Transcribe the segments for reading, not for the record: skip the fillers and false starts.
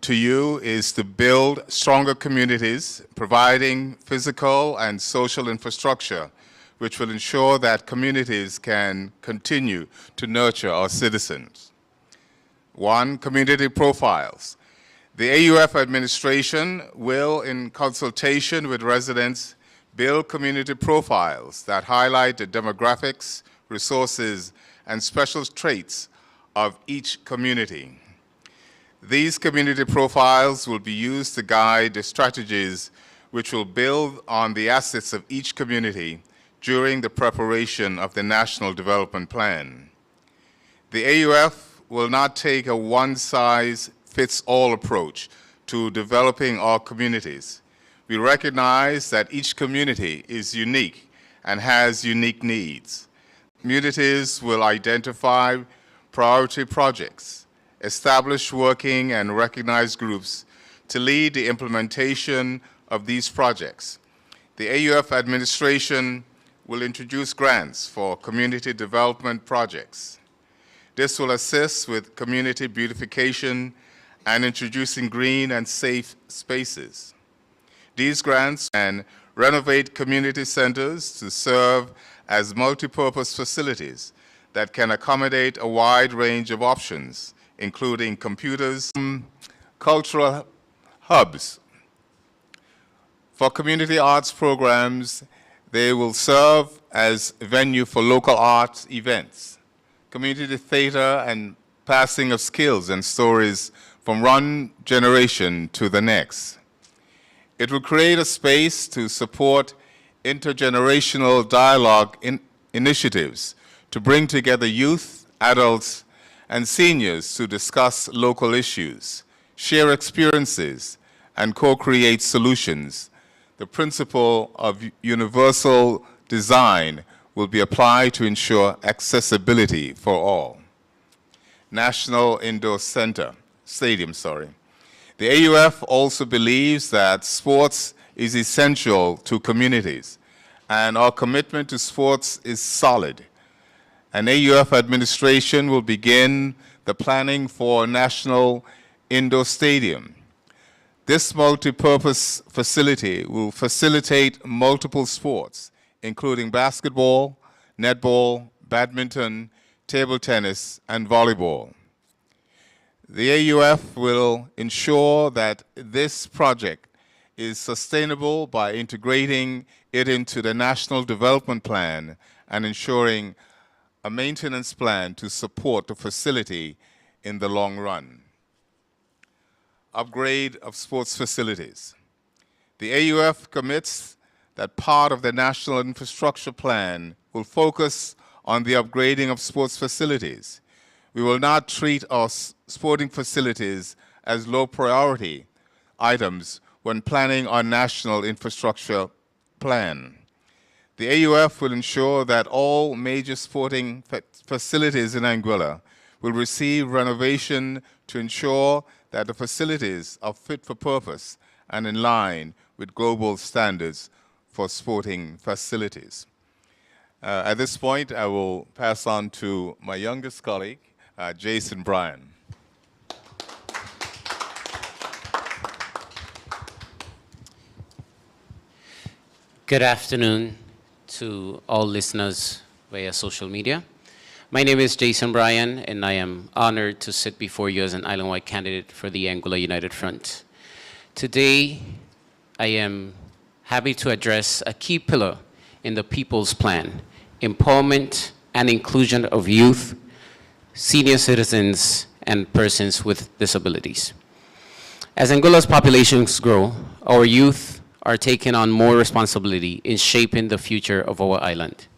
to you is to build stronger communities, providing physical and social infrastructure, which will ensure that communities can continue to nurture our citizens. 1, community profiles. The AUF administration will, in consultation with residents, build community profiles that highlight the demographics, resources, and special traits of each community. These community profiles will be used to guide the strategies which will build on the assets of each community during the preparation of the National Development Plan. The AUF will not take a one-size-fits-all approach to developing our communities. We recognize that each community is unique and has unique needs. Communities will identify priority projects, establish working and recognized groups to lead the implementation of these projects. The AUF administration will introduce grants for community development projects. This will assist with community beautification and introducing green and safe spaces. These grants can renovate community centers to serve as multipurpose facilities that can accommodate a wide range of options, including computers, cultural hubs. For community arts programs, they will serve as a venue for local arts events, community theater, and passing of skills and stories from one generation to the next. It will create a space to support intergenerational dialogue initiatives to bring together youth, adults, and seniors to discuss local issues, share experiences, and co-create solutions. The principle of universal design will be applied to ensure accessibility for all. National Indoor Stadium. The AUF also believes that sports is essential to communities, and our commitment to sports is solid. An AUF administration will begin the planning for a national indoor stadium. This multi-purpose facility will facilitate multiple sports, including basketball, netball, badminton, table tennis, and volleyball. The AUF will ensure that this project is sustainable by integrating it into the National Development Plan and ensuring a maintenance plan to support the facility in the long run. Upgrade of sports facilities. The AUF commits that part of the National Infrastructure Plan will focus on the upgrading of sports facilities. We will not treat our sporting facilities as low priority items when planning our National Infrastructure Plan. The AUF will ensure that all major sporting facilities in Anguilla will receive renovation to ensure that the facilities are fit for purpose and in line with global standards for sporting facilities. At this point, I will pass on to my youngest colleague, Jason Bryan. Good afternoon to all listeners via social media. My name is Jason Bryan, and I am honored to sit before you as an island-wide candidate for the Anguilla United Front. Today, I am happy to address a key pillar in the People's Plan: empowerment and inclusion of youth, senior citizens, and persons with disabilities. As Anguilla's populations grow, our youth are taking on more responsibility in shaping the future of our island.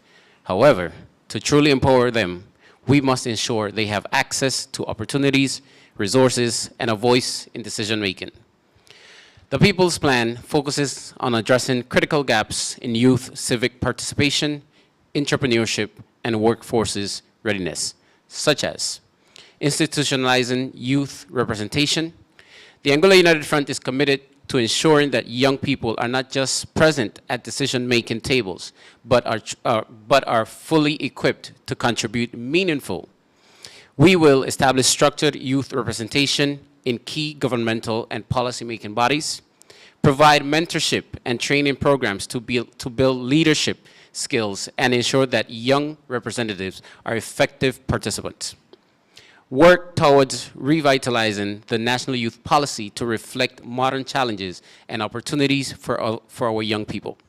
However, to truly empower them, we must ensure they have access to opportunities, resources, and a voice in decision-making. The People's Plan focuses on addressing critical gaps in youth civic participation, entrepreneurship, and workforce's readiness, such as institutionalizing youth representation. The Anguilla United Front is committed to ensuring that young people are not just present at decision-making tables, but are fully equipped to contribute meaningful. We will establish structured youth representation in key governmental and policymaking bodies, provide mentorship and training programs to build leadership skills and ensure that young representatives are effective participants. Work towards revitalizing the national youth policy to reflect modern challenges and opportunities for our young people.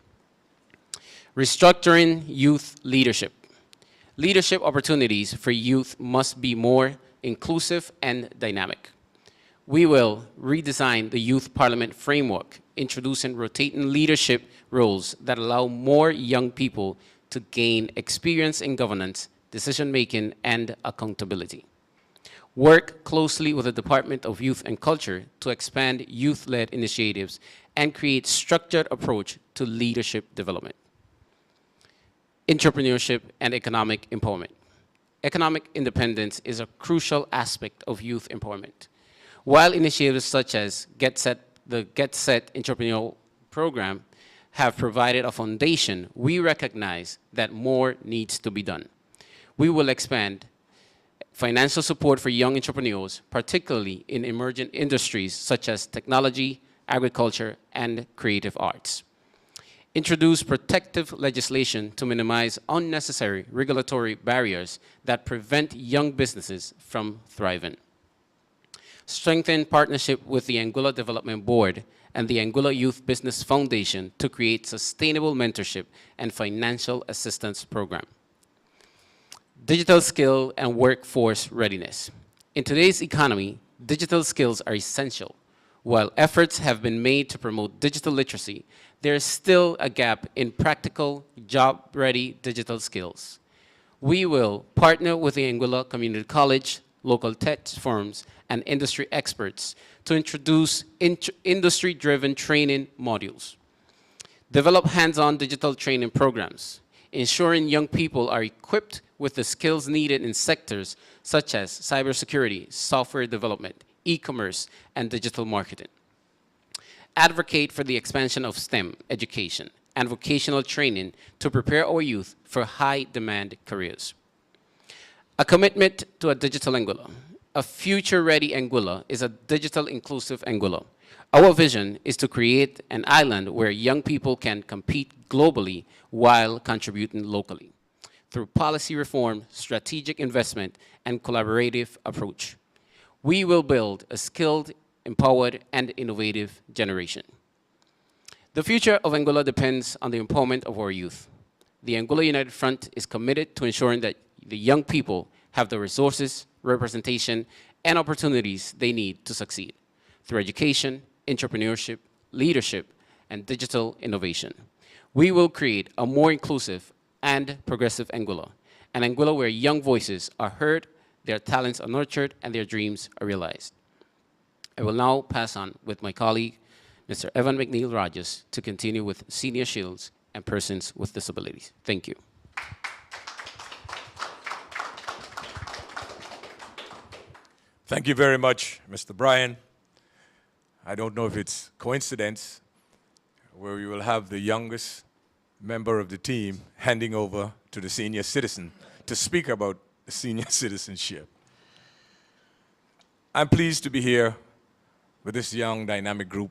Restructuring youth leadership. Leadership opportunities for youth must be more inclusive and dynamic. We will redesign the Youth Parliament framework, introducing rotating leadership roles that allow more young people to gain experience in governance, decision-making, and accountability. Work closely with the Department of Youth and Culture to expand youth-led initiatives and create structured approach to leadership development. Entrepreneurship and economic empowerment. Economic independence is a crucial aspect of youth empowerment. While initiatives such as the Get Set Entrepreneurial Program have provided a foundation, we recognize that more needs to be done. We will expand financial support for young entrepreneurs, particularly in emerging industries such as technology, agriculture, and creative arts. Introduce protective legislation to minimize unnecessary regulatory barriers that prevent young businesses from thriving. Strengthen partnership with the Anguilla Development Board and the Anguilla Youth Business Foundation to create sustainable mentorship and financial assistance program. Digital skill and workforce readiness. In today's economy, digital skills are essential. While efforts have been made to promote digital literacy, there is still a gap in practical, job-ready digital skills. We will partner with the Anguilla Community College, local tech firms, and industry experts to introduce industry-driven training modules. Develop hands-on digital training programs, ensuring young people are equipped with the skills needed in sectors such as cybersecurity, software development, e-commerce, and digital marketing. Advocate for the expansion of STEM education and vocational training to prepare our youth for high-demand careers. A commitment to a digital Anguilla. A future-ready Anguilla is a digital inclusive Anguilla. Our vision is to create an island where young people can compete globally while contributing locally through policy reform, strategic investment, and collaborative approach. We will build a skilled, empowered, and innovative generation. The future of Anguilla depends on the empowerment of our youth. The Anguilla United Front is committed to ensuring that the young people have the resources, representation, and opportunities they need to succeed through education, entrepreneurship, leadership, and digital innovation. We will create a more inclusive and progressive Anguilla, an Anguilla where young voices are heard, their talents are nurtured, and their dreams are realized. I will now pass on with my colleague, Mr. Evan McNeil Rogers, to continue with Senior Shields and Persons with Disabilities. Thank you. Thank you very much, Mr. Bryan. I don't know if it's coincidence where we will have the youngest member of the team handing over to the senior citizen to speak about senior citizenship. I'm pleased to be here with this young, dynamic group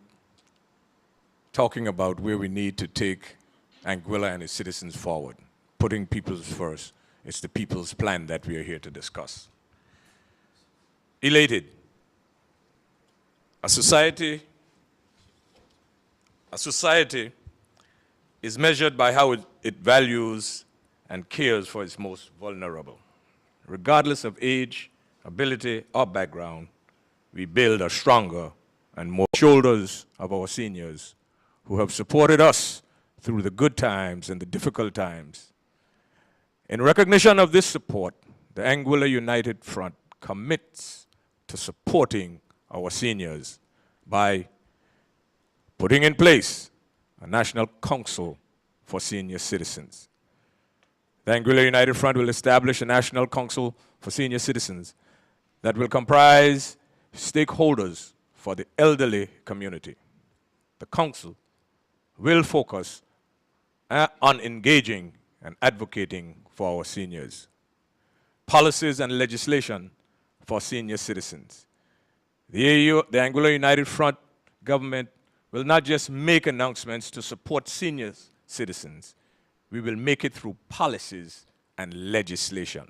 talking about where we need to take Anguilla and its citizens forward, putting people first. It's the people's plan that we are here to discuss. Elated. A society is measured by how it values and cares for its most vulnerable. Regardless of age, ability, or background, we build a stronger and more shoulders of our seniors who have supported us through the good times and the difficult times. In recognition of this support, the Anguilla United Front commits to supporting our seniors by putting in place a National Council for Senior Citizens. The Anguilla United Front will establish a National Council for Senior Citizens that will comprise stakeholders for the elderly community. The Council will focus on engaging and advocating for our seniors, policies and legislation for senior citizens, The Anguilla United Front government will not just make announcements to support senior citizens. We will make it through policies and legislation.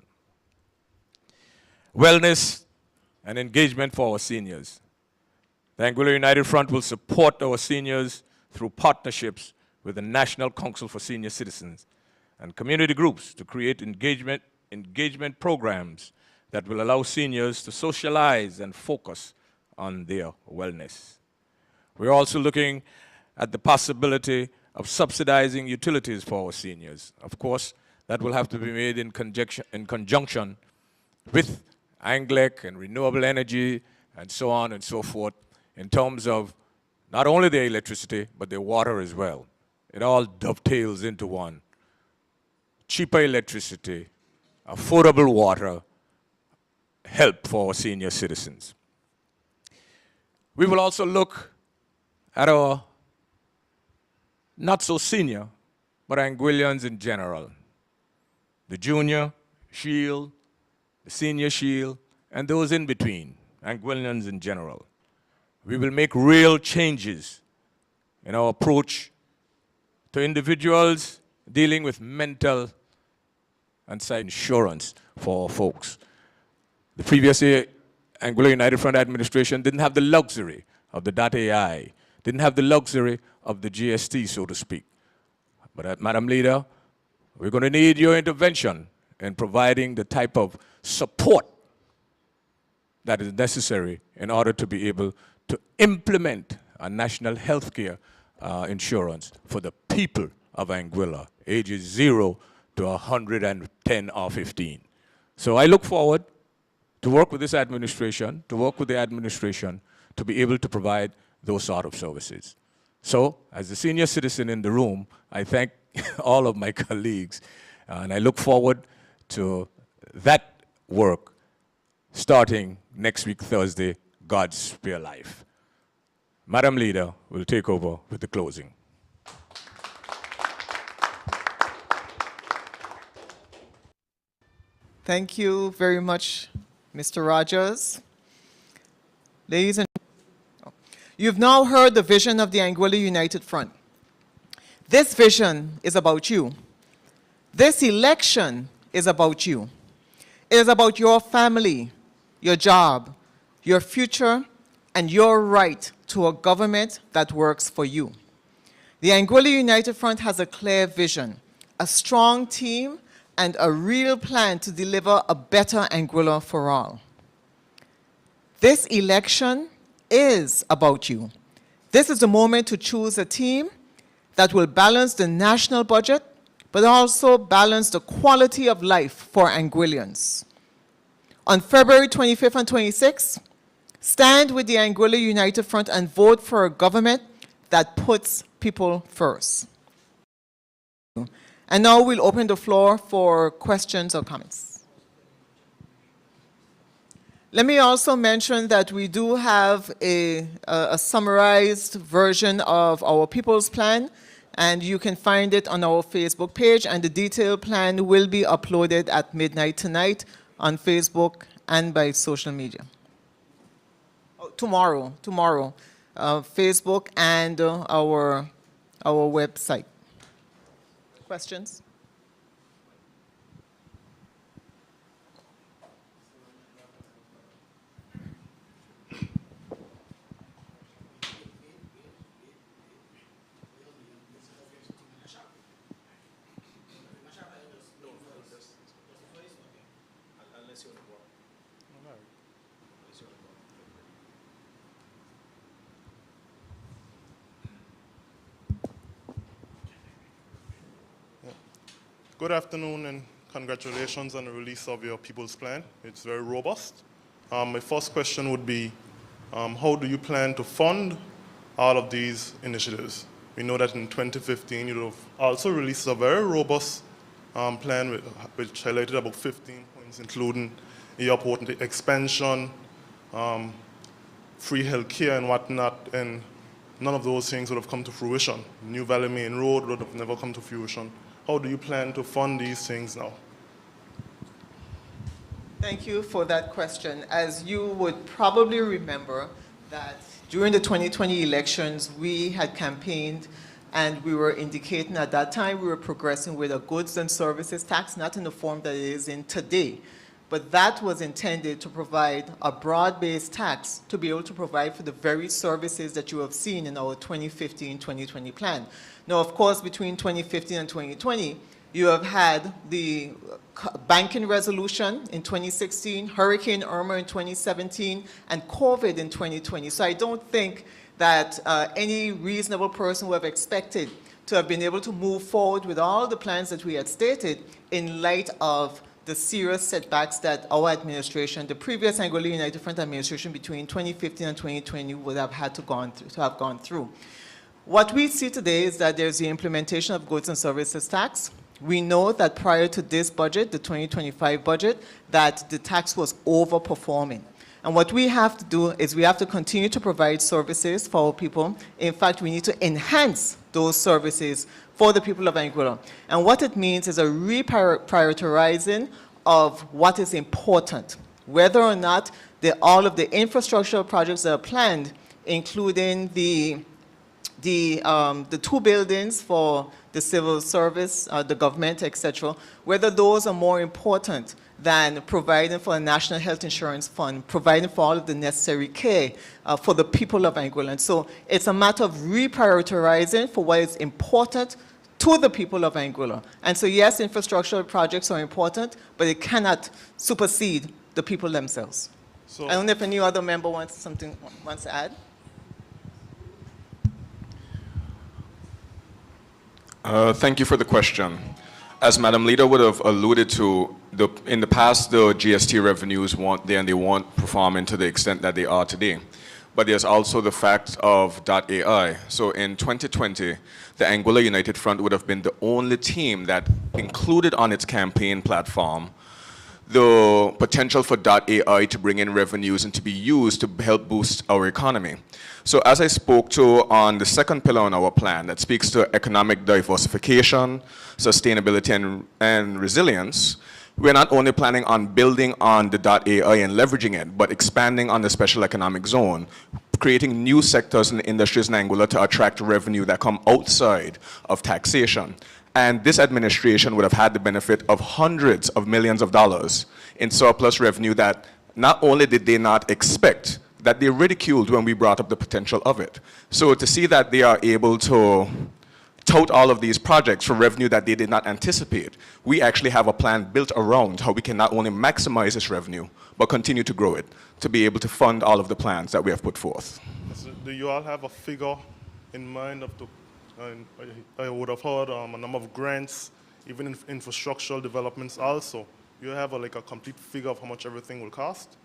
Wellness and engagement for our seniors. The Anguilla United Front will support our seniors through partnerships with the National Council for Senior Citizens and community groups to create engagement programs that will allow seniors to socialize and focus on their wellness. We're also looking at the possibility of subsidizing utilities for our seniors. Of course, that will have to be made in conjunction with ANGLEC and renewable energy and so on and so forth in terms of not only their electricity, but their water as well. It all dovetails into one. Cheaper electricity, affordable water, help for our senior citizens. We will also look at our not so senior, but Anguillians in general. The junior shield, the senior shield, and those in between, Anguillians in general. We will make real changes in our approach to individuals dealing with mental and side insurance for our folks. The previous Anguilla United Front administration didn't have the luxury of the .ai, didn't have the luxury of the GST, so to speak. But Madam Leader, we're going to need your intervention in providing the type of support that is necessary in order to be able to implement a national health care insurance for the people of Anguilla, ages 0 to 110 or 15. So I look forward to work with this administration, to be able to provide those sort of services. So, as a senior citizen in the room, I thank all of my colleagues, and I look forward to that work starting next week, Thursday, God Spare Life. Madam Leader will take over with the closing. Thank you very much, Mr. Rogers. Ladies and gentlemen, you've now heard the vision of the Anguilla United Front. This vision is about you. This election is about you. It is about your family, your job, your future, and your right to a government that works for you. The Anguilla United Front has a clear vision, a strong team, and a real plan to deliver a better Anguilla for all. This election is about you. This is the moment to choose a team that will balance the national budget, but also balance the quality of life for Anguillians. On February 25th and 26th, stand with the Anguilla United Front and vote for a government that puts people first. And now we'll open the floor for questions or comments. Let me also mention that we do have a summarized version of our People's Plan, and you can find it on our Facebook page, and the detailed plan will be uploaded at midnight tonight on Facebook and by social media. Tomorrow, Facebook and our website. Questions? Good afternoon and congratulations on the release of your People's Plan. It's very robust. My first question would be, how do you plan to fund all of these initiatives? We know that in 2015 you have also released a very robust plan which highlighted about 15 points, including airport expansion, free health care and whatnot, and none of those things would have come to fruition. New Valley Main Road would have never come to fruition. How do you plan to fund these things now? Thank you for that question. As you would probably remember that during the 2020 elections, we had campaigned and we were indicating at that time we were progressing with a goods and services tax, not in the form that it is in today, but that was intended to provide a broad-based tax to be able to provide for the very services that you have seen in our 2015-2020 plan. Now, of course, between 2015 and 2020, you have had the banking resolution in 2016, Hurricane Irma in 2017, and COVID in 2020. So I don't think that any reasonable person would have expected to have been able to move forward with all the plans that we had stated in light of the serious setbacks that our administration, the previous Anguilla United Front administration between 2015 and 2020 would have had to have gone through. What we see today is that there's the implementation of goods and services tax. We know that prior to this budget, the 2025 budget, that the tax was overperforming. And what we have to do is we have to continue to provide services for our people. In fact, we need to enhance those services for the people of Anguilla. And what it means is a reprioritizing of what is important, whether or not all of the infrastructural projects that are planned, including the 2 buildings for the civil service, the government, etc., whether those are more important than providing for a national health insurance fund, providing for all of the necessary care for the people of Anguilla. And so it's a matter of reprioritizing for what is important to the people of Anguilla. And so yes, infrastructural projects are important, but it cannot supersede the people themselves. So, I don't know if any other member wants to add. Thank you for the question. As Madam Leader would have alluded to, in the past, the GST revenues weren't there and they weren't performing to the extent that they are today. But there's also the fact of .ai. So in 2020, the Anguilla United Front would have been the only team that included on its campaign platform the potential for .ai to bring in revenues and to be used to help boost our economy. So as I spoke to on the second pillar on our plan that speaks to economic diversification, sustainability and resilience, we're not only planning on building on the .ai and leveraging it, but expanding on the special economic zone, creating new sectors and industries in Anguilla to attract revenue that come outside of taxation. And this administration would have had the benefit of hundreds of millions of dollars in surplus revenue that not only did they not expect, that they ridiculed when we brought up the potential of it. So to see that they are able to tout all of these projects for revenue that they did not anticipate, we actually have a plan built around how we can not only maximize this revenue, but continue to grow it, to be able to fund all of the plans that we have put forth. so do you all have a figure in mind of the, I would have heard a number of grants, even in infrastructural developments also. You have like a complete figure of how much everything will cost?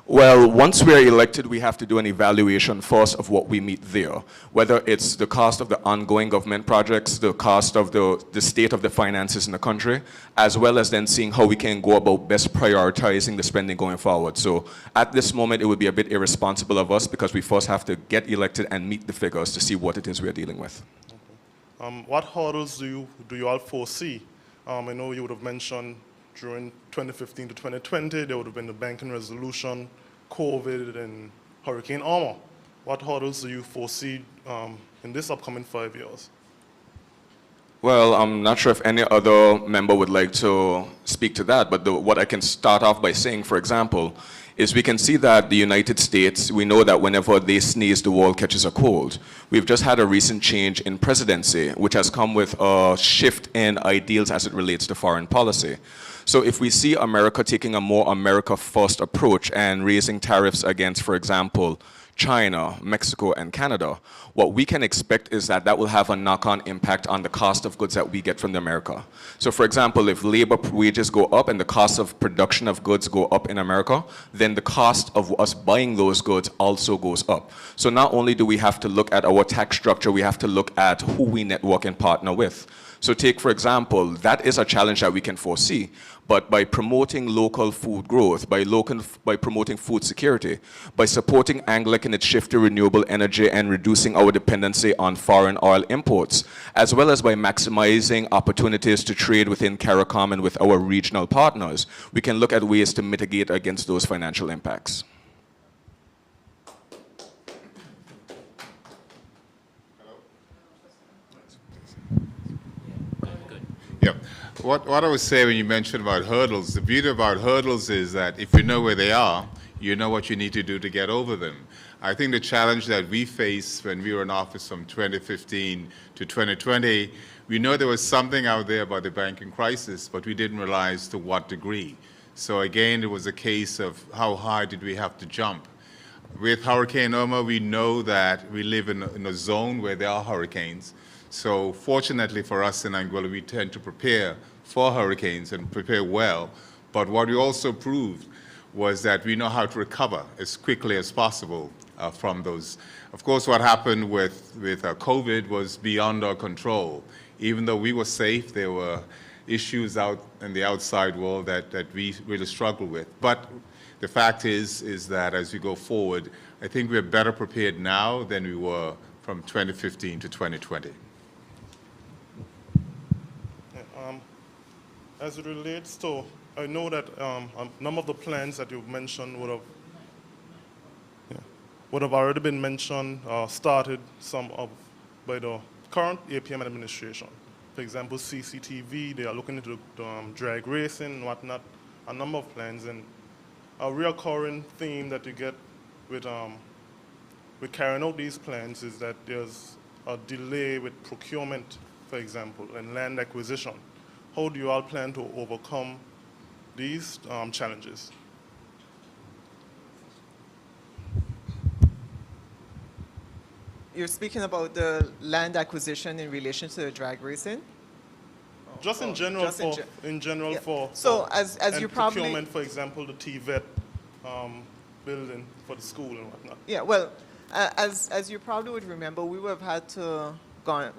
Well, once we're elected, we have to do an evaluation first of what we meet there, whether it's the cost of the ongoing government projects, the cost of the state of the finances in the country, as well as then seeing how we can go about best prioritizing the spending going forward. So at this moment, it would be a bit irresponsible of us because we first have to get elected and meet the figures to see what it is we're dealing with. Okay. What hurdles do you all foresee? I know you would have mentioned during 2015 to 2020, there would have been the banking resolution, COVID, and Hurricane Irma. What hurdles do you foresee in this upcoming 5 years? Well, I'm not sure if any other member would like to speak to that, but what I can start off by saying, for example, is we can see that the United States, we know that whenever they sneeze, the world catches a cold. We've just had a recent change in presidency, which has come with a shift in ideals as it relates to foreign policy. So if we see America taking a more America-first approach and raising tariffs against, for example, China, Mexico, and Canada, what we can expect is that that will have a knock-on impact on the cost of goods that we get from America. So for example, if labor wages go up and the cost of production of goods go up in America, then the cost of us buying those goods also goes up. So not only do we have to look at our tax structure, we have to look at who we network and partner with. So take, for example, that is a challenge that we can foresee, but by promoting local food growth, by promoting food security, by supporting Anguilla in its shift to renewable energy and reducing our dependency on foreign oil imports, as well as by maximizing opportunities to trade within CARICOM and with our regional partners, we can look at ways to mitigate against those financial impacts. Yeah. What I would say when you mentioned about hurdles, the beauty about hurdles is that if you know where they are, you know what you need to do to get over them. I think the challenge that we faced when we were in office from 2015 to 2020, we know there was something out there about the banking crisis, but we didn't realize to what degree. So again, it was a case of how high did we have to jump. With Hurricane Irma, we know that we live in a zone where there are hurricanes. So fortunately for us in Anguilla, we tend to prepare for hurricanes and prepare well. But what we also proved was that we know how to recover as quickly as possible from those. Of course, what happened with COVID was beyond our control. Even though we were safe, there were issues out in the outside world that we really struggled with. But the fact is that as we go forward, I think we're better prepared now than we were from 2015 to 2020. As it relates to, I know that a number of the plans that you've mentioned would have already been mentioned, started by the current APM administration. For example, CCTV, they are looking into drag racing and whatnot, a number of plans. And a recurring theme that you get with carrying out these plans is that there's a delay with procurement, for example, and land acquisition. How do you all plan to overcome these challenges? You're speaking about the land acquisition in relation to the drag racing? Just in general, Yeah. for So as you probably procurement, for example, the TVET building for the school and whatnot. Yeah, well, as you probably would remember, we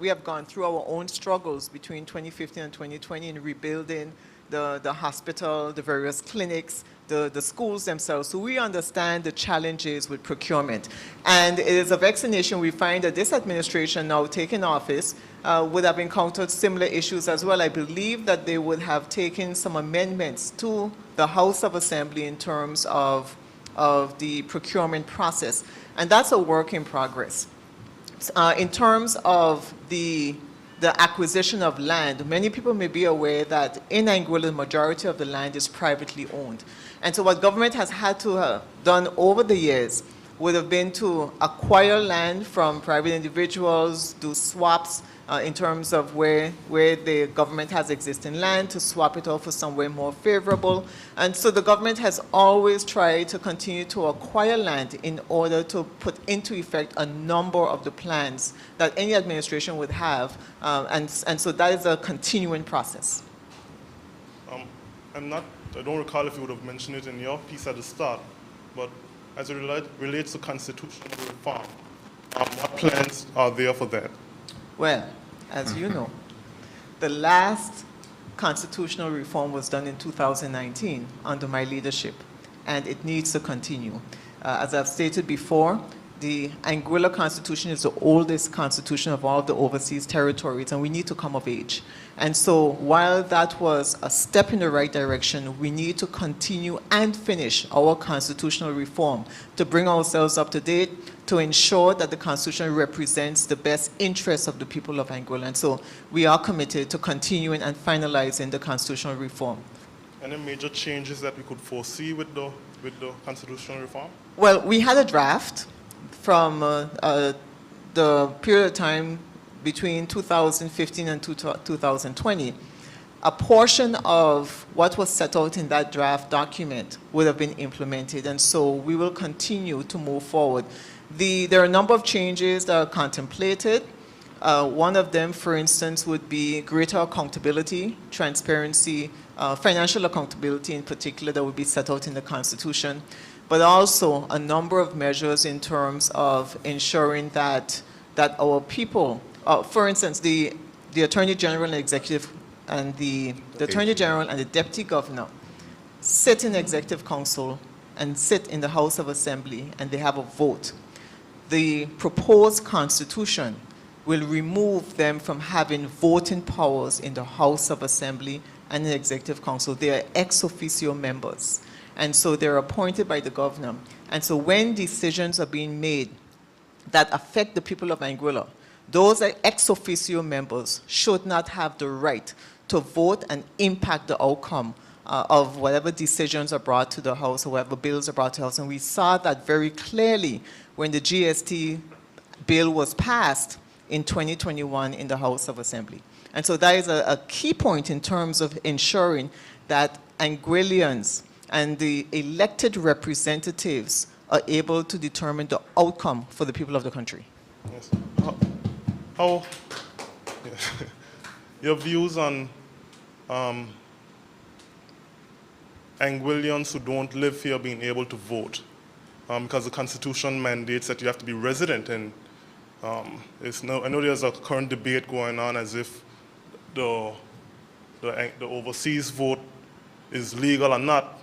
have gone through our own struggles between 2015 and 2020 in rebuilding the hospital, the various clinics, the schools themselves. So we understand the challenges with procurement. And it is a vaccination we find that this administration now taking office would have encountered similar issues as well. I believe that they would have taken some amendments to the House of Assembly in terms of the procurement process. And that's a work in progress. In terms of the acquisition of land, many people may be aware that in Anguilla, the majority of the land is privately owned. And so what government has had to have done over the years would have been to acquire land from private individuals, do swaps in terms of where the government has existing land, to swap it out for somewhere more favorable. And so the government has always tried to continue to acquire land in order to put into effect a number of the plans that any administration would have. And so that is a continuing process. I don't recall if you would have mentioned it in your piece at the start, but as it relates to constitutional reform, what plans are there for that? Well, as you know, the last constitutional reform was done in 2019 under my leadership, and it needs to continue. As I've stated before, the Anguilla Constitution is the oldest constitution of all of the overseas territories, and we need to come of age. And so while that was a step in the right direction, we need to continue and finish our constitutional reform to bring ourselves up to date, to ensure that the Constitution represents the best interests of the people of Anguilla. And so we are committed to continuing and finalizing the constitutional reform. Any major changes that we could foresee with the constitutional reform? Well, we had a draft from the period of time between 2015 and 2020. A portion of what was set out in that draft document would have been implemented, and so we will continue to move forward. There are a number of changes that are contemplated. One of them, for instance, would be greater accountability, transparency, financial accountability in particular that would be set out in the Constitution, but also a number of measures in terms of ensuring that our people, for instance, the the Attorney General and Executive and the Attorney General and the Deputy Governor sit in Executive Council and sit in the House of Assembly and they have a vote, the proposed Constitution will remove them from having voting powers in the House of Assembly and the Executive Council. They are ex officio members. And so they're appointed by the governor. And so when decisions are being made that affect the people of Anguilla, those ex officio members should not have the right to vote and impact the outcome of whatever decisions are brought to the House or whatever bills are brought to the House. And we saw that very clearly when the GST bill was passed in 2021 in the House of Assembly. And so that is a key point in terms of ensuring that Anguillians and the elected representatives are able to determine the outcome for the people of the country. Yes. Your views on Anguillians who don't live here being able to vote? Because the Constitution mandates that you have to be resident in. I know there's a current debate going on as if the overseas vote is legal or not.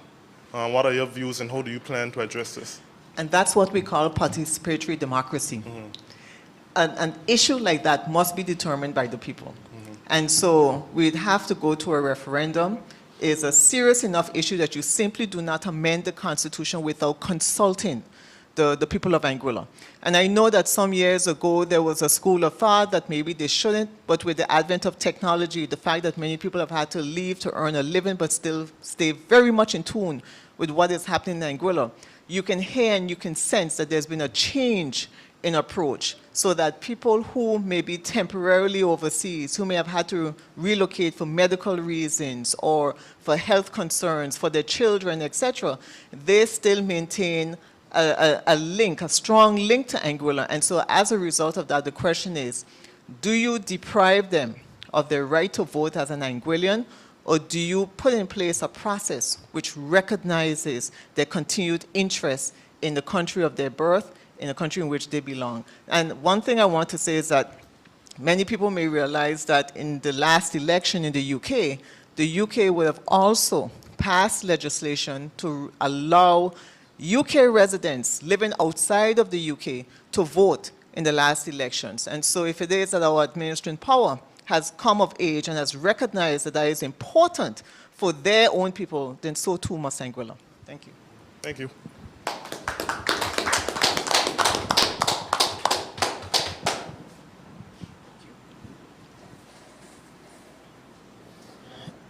What are your views and how do you plan to address this? And that's what we call participatory democracy. Mm-hmm. An issue like that must be determined by the people. Mm-hmm. And so we'd have to go to a referendum. It's a serious enough issue that you simply do not amend the Constitution without consulting the people of Anguilla. And I know that some years ago there was a school of thought that maybe they shouldn't, but with the advent of technology, the fact that many people have had to leave to earn a living but still stay very much in tune with what is happening in Anguilla, you can hear and you can sense that there's been a change in approach so that people who may be temporarily overseas, who may have had to relocate for medical reasons or for health concerns for their children, etc., they still maintain a link, a strong link to Anguilla. And so as a result of that, the question is, do you deprive them of their right to vote as an Anguillian, or do you put in place a process which recognizes their continued interest in the country of their birth, in the country in which they belong? And one thing I want to say is that many people may realize that in the last election in the UK would have also passed legislation to allow UK residents living outside of the UK to vote in the last elections. And so if it is that our administering power has come of age and has recognized that that is important for their own people, then so too must Anguilla. Thank you. Thank you.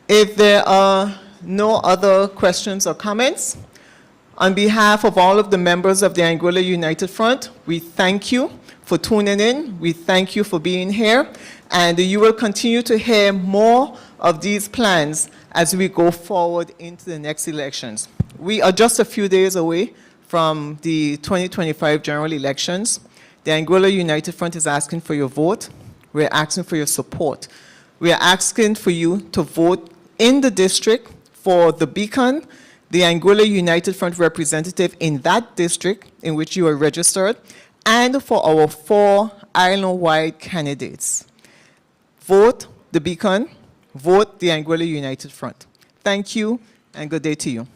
If there are no other questions or comments, on behalf of all of the members of the Anguilla United Front, we thank you for tuning in. We thank you for being here. And you will continue to hear more of these plans as we go forward into the next elections. We are just a few days away from the 2025 general elections. The Anguilla United Front is asking for your vote. We're asking for your support. We are asking for you to vote in the district for the Beacon, the Anguilla United Front representative in that district in which you are registered, and for our 4 island-wide candidates. Vote the Beacon, vote the Anguilla United Front. Thank you, and good day to you.